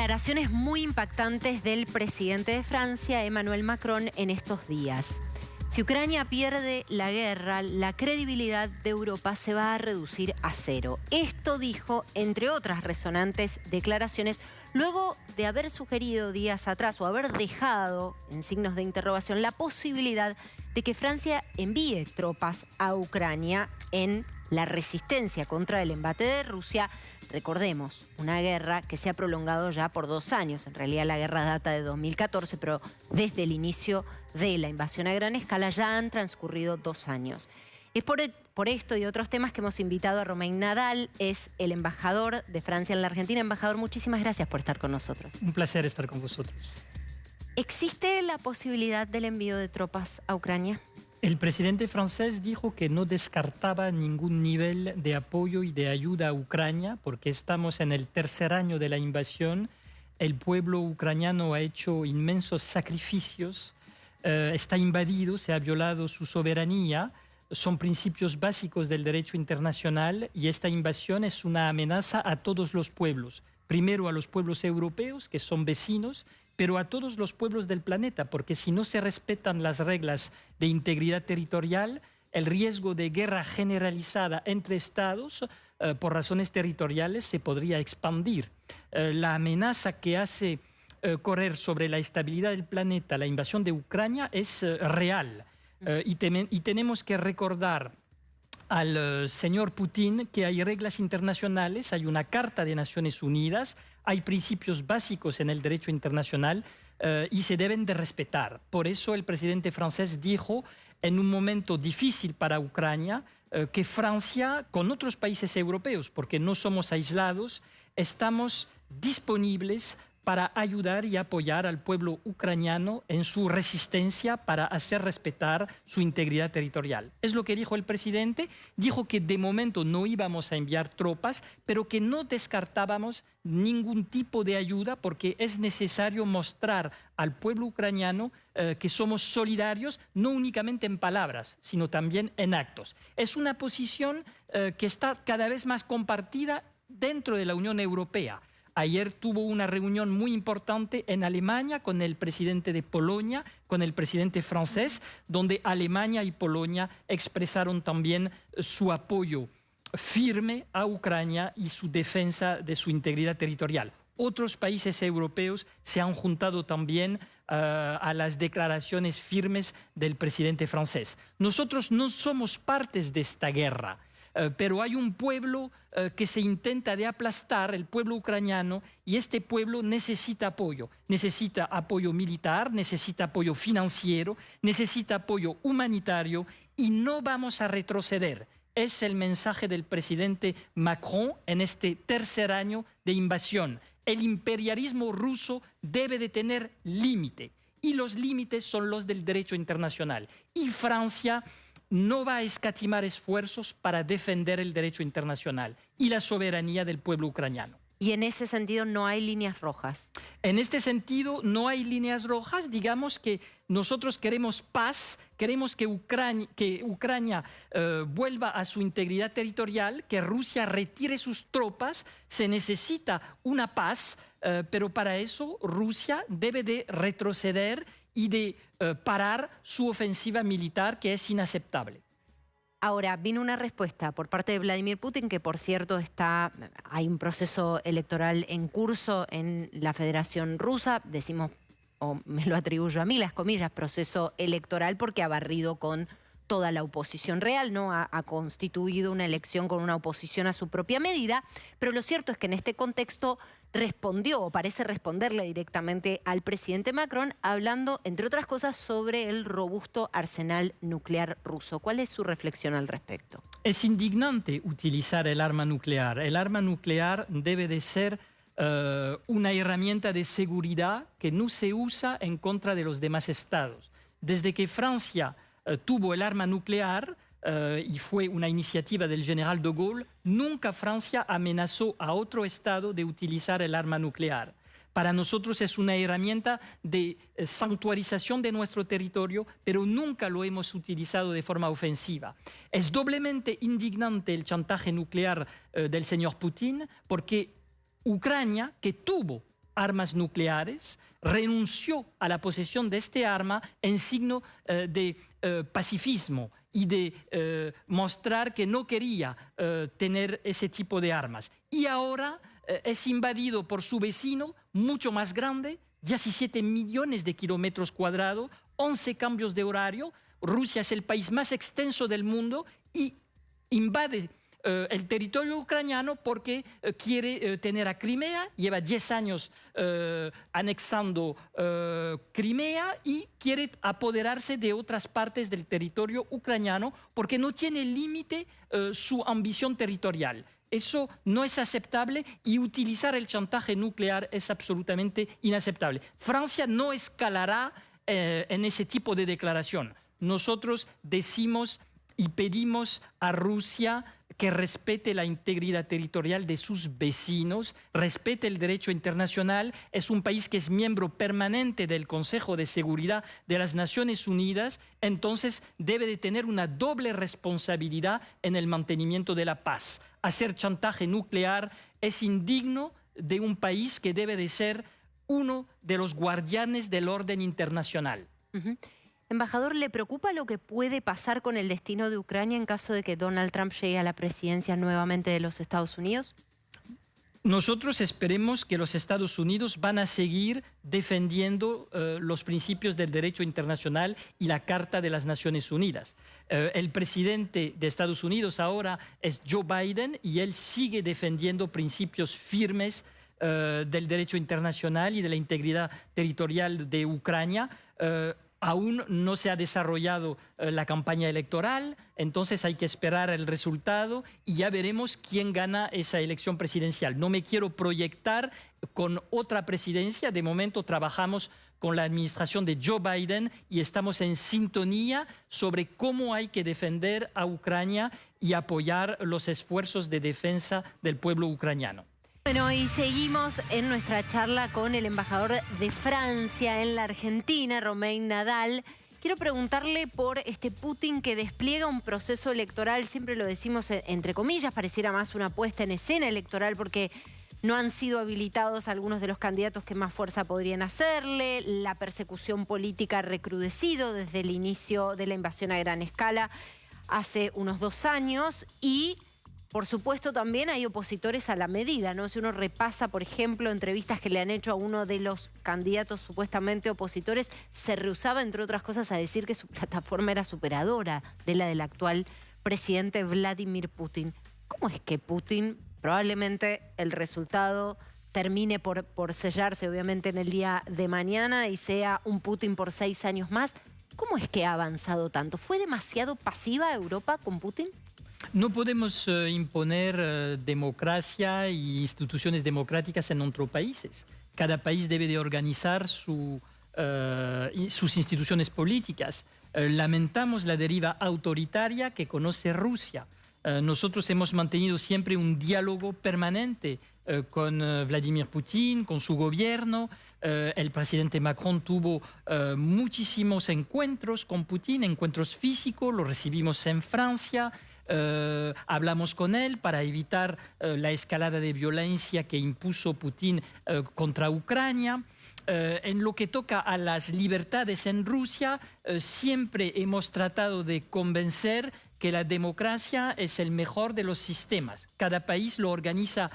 Declaraciones muy impactantes del presidente de Francia, Emmanuel Macron, en estos días. Si Ucrania pierde la guerra, la credibilidad de Europa se va a reducir a cero. Esto dijo, entre otras resonantes declaraciones, luego de haber sugerido días atrás o haber dejado en signos de interrogación la posibilidad de que Francia envíe tropas a Ucrania en la resistencia contra el embate de Rusia. Recordemos, una guerra que se ha prolongado ya por 2 años. En realidad la guerra data de 2014, pero desde el inicio de la invasión a gran escala ya han transcurrido 2 años. Es por esto y otros temas que hemos invitado a Romain Nadal, es el embajador de Francia en la Argentina. Embajador, muchísimas gracias por estar con nosotros. Un placer estar con vosotros. ¿Existe la posibilidad del envío de tropas a Ucrania? El presidente francés dijo que no descartaba ningún nivel de apoyo y de ayuda a Ucrania porque estamos en el 3er año de la invasión. El pueblo ucraniano ha hecho inmensos sacrificios, está invadido, se ha violado su soberanía. Son principios básicos del derecho internacional y esta invasión es una amenaza a todos los pueblos. Primero a los pueblos europeos, que son vecinos, pero a todos los pueblos del planeta, porque si no se respetan las reglas de integridad territorial, el riesgo de guerra generalizada entre estados por razones territoriales se podría expandir. La amenaza que hace correr sobre la estabilidad del planeta la invasión de Ucrania es real. Y tenemos que recordar al señor Putin que hay reglas internacionales, hay una Carta de Naciones Unidas, hay principios básicos en el derecho internacional y se deben de respetar. Por eso el presidente francés dijo en un momento difícil para Ucrania que Francia, con otros países europeos, porque no somos aislados, estamos disponibles para ayudar y apoyar al pueblo ucraniano en su resistencia para hacer respetar su integridad territorial. Es lo que dijo el presidente. Dijo que de momento no íbamos a enviar tropas, pero que no descartábamos ningún tipo de ayuda porque es necesario mostrar al pueblo ucraniano que somos solidarios, no únicamente en palabras, sino también en actos. Es una posición que está cada vez más compartida dentro de la Unión Europea. Ayer tuvo una reunión muy importante en Alemania con el presidente de Polonia, con el presidente francés, donde Alemania y Polonia expresaron también su apoyo firme a Ucrania y su defensa de su integridad territorial. Otros países europeos se han juntado también a las declaraciones firmes del presidente francés. Nosotros no somos partes de esta guerra. Pero hay un pueblo que se intenta de aplastar, el pueblo ucraniano, y este pueblo necesita apoyo militar, necesita apoyo financiero, necesita apoyo humanitario y no vamos a retroceder. Es el mensaje del presidente Macron en este 3er año de invasión. El imperialismo ruso debe de tener límite y los límites son los del derecho internacional. Y Francia no va a escatimar esfuerzos para defender el derecho internacional y la soberanía del pueblo ucraniano. Y en ese sentido no hay líneas rojas. En este sentido no hay líneas rojas. Digamos que nosotros queremos paz, queremos que Ucrania vuelva a su integridad territorial, que Rusia retire sus tropas. Se necesita una paz, pero para eso Rusia debe de retroceder y de parar su ofensiva militar, que es inaceptable. Ahora, vino una respuesta por parte de Vladimir Putin, que por cierto hay un proceso electoral en curso en la Federación Rusa, decimos, o me lo atribuyo a mí, las comillas, proceso electoral, porque ha barrido con toda la oposición real, ¿no? Ha constituido una elección con una oposición a su propia medida, pero lo cierto es que en este contexto respondió, o parece responderle directamente al presidente Macron, hablando, entre otras cosas, sobre el robusto arsenal nuclear ruso. ¿Cuál es su reflexión al respecto? Es indignante utilizar el arma nuclear. El arma nuclear debe de ser una herramienta de seguridad que no se usa en contra de los demás estados. Desde que Francia tuvo el arma nuclear, y fue una iniciativa del general de Gaulle, nunca Francia amenazó a otro estado de utilizar el arma nuclear. Para nosotros es una herramienta de sanctuarización de nuestro territorio, pero nunca lo hemos utilizado de forma ofensiva. Es doblemente indignante el chantaje nuclear del señor Putin, porque Ucrania, que tuvo armas nucleares, renunció a la posesión de este arma en signo de pacifismo y de mostrar que no quería tener ese tipo de armas. Y ahora es invadido por su vecino, mucho más grande, 17 millones de kilómetros cuadrados, 11 cambios de horario. Rusia es el país más extenso del mundo y invade el territorio ucraniano porque quiere tener a Crimea, lleva 10 años anexando Crimea y quiere apoderarse de otras partes del territorio ucraniano porque no tiene límite su ambición territorial. Eso no es aceptable y utilizar el chantaje nuclear es absolutamente inaceptable. Francia no escalará en ese tipo de declaración. Nosotros decimos y pedimos a Rusia que respete la integridad territorial de sus vecinos, respete el derecho internacional. Es un país que es miembro permanente del Consejo de Seguridad de las Naciones Unidas, entonces debe de tener una doble responsabilidad en el mantenimiento de la paz. Hacer chantaje nuclear es indigno de un país que debe de ser uno de los guardianes del orden internacional. Embajador, ¿le preocupa lo que puede pasar con el destino de Ucrania en caso de que Donald Trump llegue a la presidencia nuevamente de los Estados Unidos? Nosotros esperemos que los Estados Unidos van a seguir defendiendo los principios del derecho internacional y la Carta de las Naciones Unidas. El presidente de Estados Unidos ahora es Joe Biden y él sigue defendiendo principios firmes del derecho internacional y de la integridad territorial de Ucrania. Aún no se ha desarrollado la campaña electoral, entonces hay que esperar el resultado y ya veremos quién gana esa elección presidencial. No me quiero proyectar con otra presidencia. De momento trabajamos con la administración de Joe Biden y estamos en sintonía sobre cómo hay que defender a Ucrania y apoyar los esfuerzos de defensa del pueblo ucraniano. Bueno, y seguimos en nuestra charla con el embajador de Francia en la Argentina, Romain Nadal. Quiero preguntarle por este Putin que despliega un proceso electoral, siempre lo decimos entre comillas, pareciera más una puesta en escena electoral porque no han sido habilitados algunos de los candidatos que más fuerza podrían hacerle, la persecución política ha recrudecido desde el inicio de la invasión a gran escala hace unos 2 años y... Por supuesto, también hay opositores a la medida, ¿no? Si uno repasa, por ejemplo, entrevistas que le han hecho a uno de los candidatos supuestamente opositores, se rehusaba, entre otras cosas, a decir que su plataforma era superadora de la del actual presidente Vladimir Putin. ¿Cómo es que Putin, probablemente el resultado termine por sellarse, obviamente, en el día de mañana y sea un Putin por 6 años más? ¿Cómo es que ha avanzado tanto? ¿Fue demasiado pasiva Europa con Putin? No podemos imponer democracia e instituciones democráticas en otros países. Cada país debe de organizar sus instituciones políticas. Lamentamos la deriva autoritaria que conoce Rusia. Nosotros hemos mantenido siempre un diálogo permanente con Vladimir Putin, con su gobierno. El presidente Macron tuvo muchísimos encuentros con Putin, encuentros físicos, lo recibimos en Francia. Hablamos con él para evitar la escalada de violencia que impuso Putin contra Ucrania. En lo que toca a las libertades en Rusia, siempre hemos tratado de convencer que la democracia es el mejor de los sistemas. Cada país lo organiza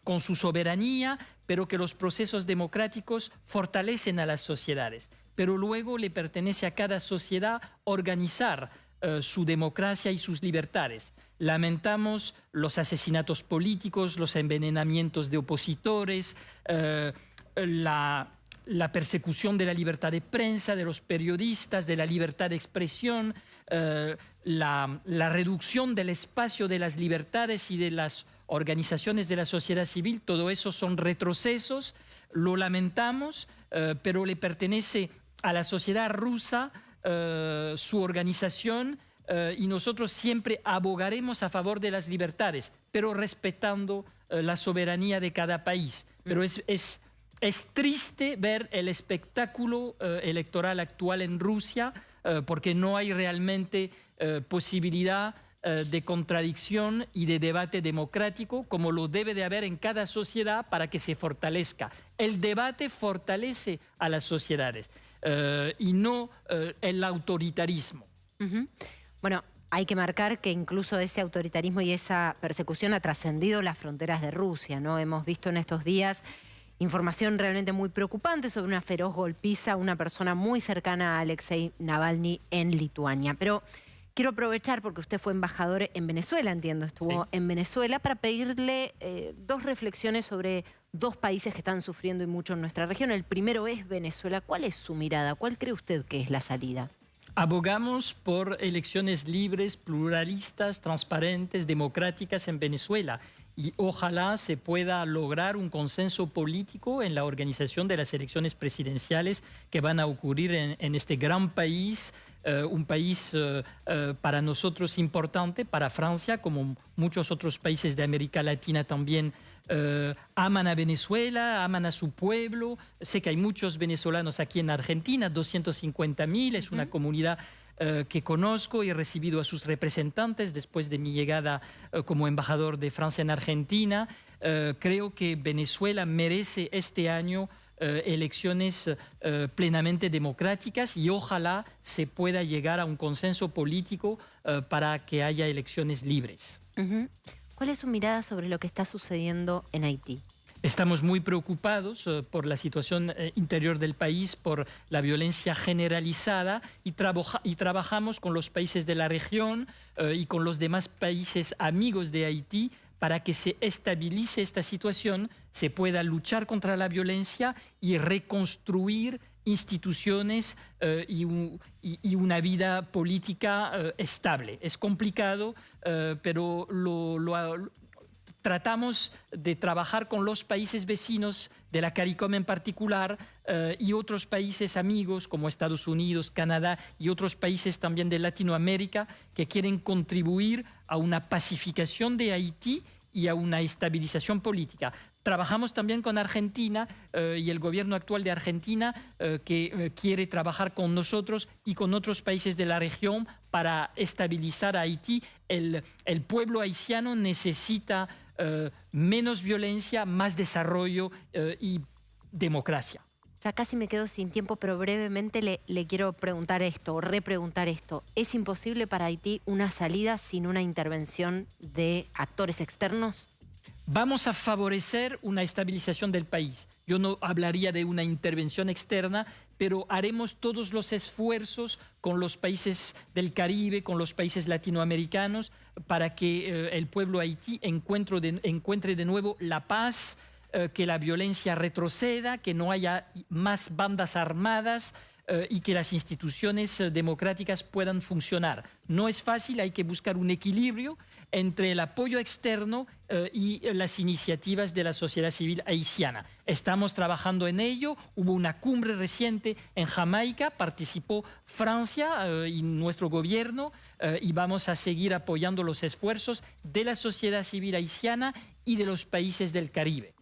con su soberanía, pero que los procesos democráticos fortalecen a las sociedades. Pero luego le pertenece a cada sociedad organizar su democracia y sus libertades. Lamentamos los asesinatos políticos, los envenenamientos de opositores, la persecución de la libertad de prensa, de los periodistas, de la libertad de expresión, la reducción del espacio de las libertades y de las organizaciones de la sociedad civil. Todo eso son retrocesos, lo lamentamos, pero le pertenece a la sociedad rusa su organización y nosotros siempre abogaremos a favor de las libertades, pero respetando la soberanía de cada país. Pero es triste ver el espectáculo electoral actual en Rusia porque no hay realmente posibilidad de contradicción y de debate democrático, como lo debe de haber en cada sociedad para que se fortalezca. El debate fortalece a las sociedades y no el autoritarismo. Bueno, hay que marcar que incluso ese autoritarismo y esa persecución ha trascendido las fronteras de Rusia, ¿no? Hemos visto en estos días información realmente muy preocupante sobre una feroz golpiza a una persona muy cercana a Alexei Navalny en Lituania. Pero quiero aprovechar, porque usted fue embajador en Venezuela, entiendo, estuvo en Venezuela, para pedirle dos reflexiones sobre dos países que están sufriendo y mucho en nuestra región. El primero es Venezuela. ¿Cuál es su mirada? ¿Cuál cree usted que es la salida? Abogamos por elecciones libres, pluralistas, transparentes, democráticas en Venezuela. Y ojalá se pueda lograr un consenso político en la organización de las elecciones presidenciales que van a ocurrir en este gran país, un país para nosotros importante, para Francia, como muchos otros países de América Latina también. Aman a Venezuela, aman a su pueblo. Sé que hay muchos venezolanos aquí en Argentina, 250.000, es una comunidad que conozco y he recibido a sus representantes después de mi llegada como embajador de Francia en Argentina. Creo que Venezuela merece este año elecciones plenamente democráticas y ojalá se pueda llegar a un consenso político para que haya elecciones libres. ¿Cuál es su mirada sobre lo que está sucediendo en Haití? Estamos muy preocupados por la situación interior del país, por la violencia generalizada y trabajamos con los países de la región y con los demás países amigos de Haití para que se estabilice esta situación, se pueda luchar contra la violencia y reconstruir instituciones y una vida política estable. Es complicado, pero tratamos de trabajar con los países vecinos de la CARICOM en particular y otros países amigos como Estados Unidos, Canadá y otros países también de Latinoamérica que quieren contribuir a una pacificación de Haití y a una estabilización política. Trabajamos también con Argentina y el gobierno actual de Argentina que quiere trabajar con nosotros y con otros países de la región para estabilizar a Haití. El pueblo haitiano necesita menos violencia, más desarrollo y democracia. Ya casi me quedo sin tiempo, pero brevemente le quiero preguntar esto, o repreguntar esto. ¿Es imposible para Haití una salida sin una intervención de actores externos? Vamos a favorecer una estabilización del país. Yo no hablaría de una intervención externa, pero haremos todos los esfuerzos con los países del Caribe, con los países latinoamericanos, para que el pueblo haití encuentre de nuevo la paz, que la violencia retroceda, que no haya más bandas armadas y que las instituciones democráticas puedan funcionar. No es fácil, hay que buscar un equilibrio entre el apoyo externo y las iniciativas de la sociedad civil haitiana. Estamos trabajando en ello. Hubo una cumbre reciente en Jamaica, participó Francia y nuestro gobierno y vamos a seguir apoyando los esfuerzos de la sociedad civil haitiana y de los países del Caribe.